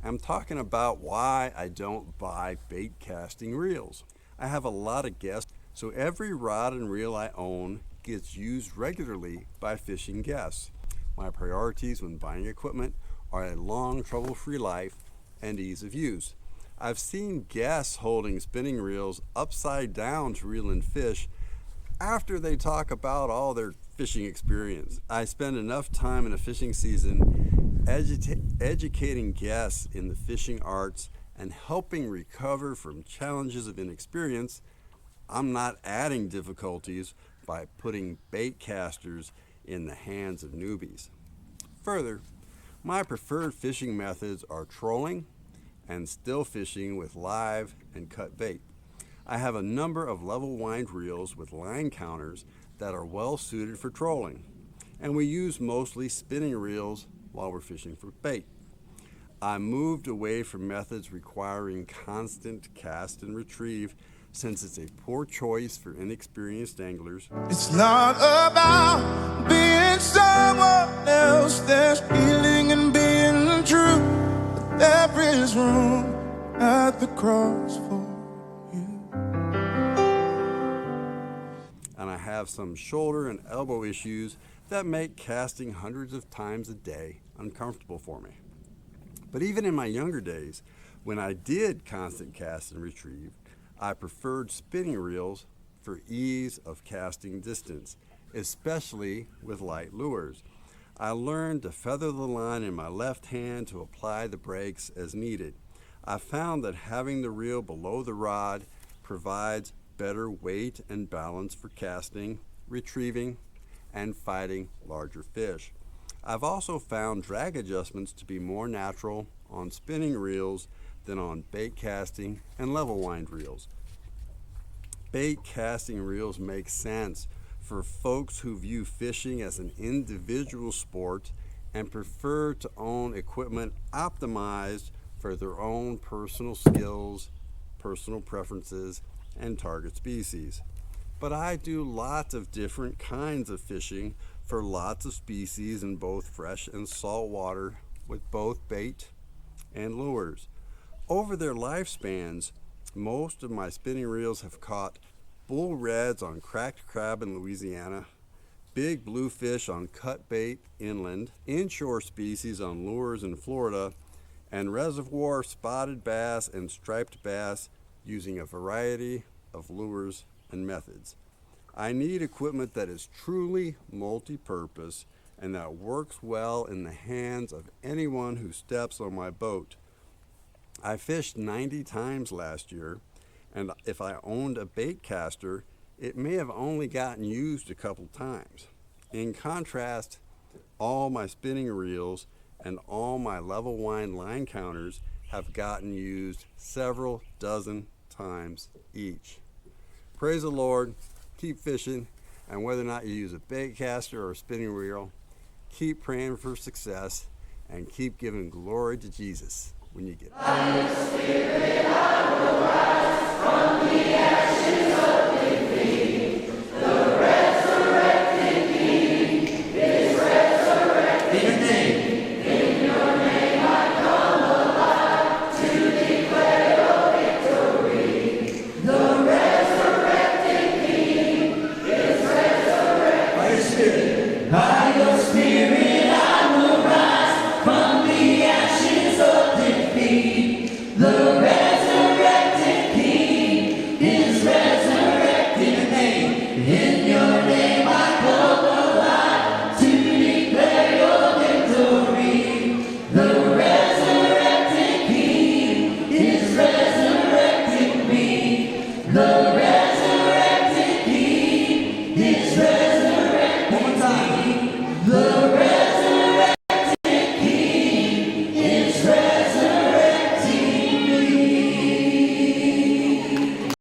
I'm talking about why I don't buy bait casting reels. I have a lot of guests, so every rod and reel I own gets used regularly by fishing guests. My priorities when buying equipment are a long, trouble-free life and ease of use. I've seen guests holding spinning reels upside down to reel in fish after they talk about all their fishing experience. I spend enough time in a fishing season educating guests in the fishing arts and helping recover from challenges of inexperience. I'm not adding difficulties by putting bait casters in the hands of newbies. Further, my preferred fishing methods are trolling and still fishing with live and cut bait. I have a number of level wind reels with line counters that are well suited for trolling, and we use mostly spinning reels while we're fishing for bait. I moved away from methods requiring constant cast and retrieve since it's a poor choice for inexperienced anglers. It's not about being someone else, there's healing in being true. But there is room at the cross for you. And I have some shoulder and elbow issues that make casting hundreds of times a day uncomfortable for me. But even in my younger days, when I did constant cast and retrieve, I preferred spinning reels for ease of casting distance, especially with light lures. I learned to feather the line in my left hand to apply the brakes as needed. I found that having the reel below the rod provides better weight and balance for casting, retrieving, and fighting larger fish. I've also found drag adjustments to be more natural on spinning reels than on bait casting and level wind reels. Bait casting reels make sense for folks who view fishing as an individual sport and prefer to own equipment optimized for their own personal skills, personal preferences, and target species. But I do lots of different kinds of fishing for lots of species in both fresh and salt water with both bait and lures. Over their lifespans, most of my spinning reels have caught bull reds on cracked crab in Louisiana, big bluefish on cut bait inland, inshore species on lures in Florida, and reservoir spotted bass and striped bass using a variety of lures and methods. I need equipment that is truly multi-purpose and that works well in the hands of anyone who steps on my boat. I fished 90 times last year, and if I owned a bait caster, it may have only gotten used a couple times. In contrast, all my spinning reels and all my level wind line counters have gotten used several dozen times each. Praise the Lord, keep fishing, and whether or not you use a bait caster or a spinning reel, keep praying for success and keep giving glory to Jesus when you get there. By the Spirit I will rise from the ashes of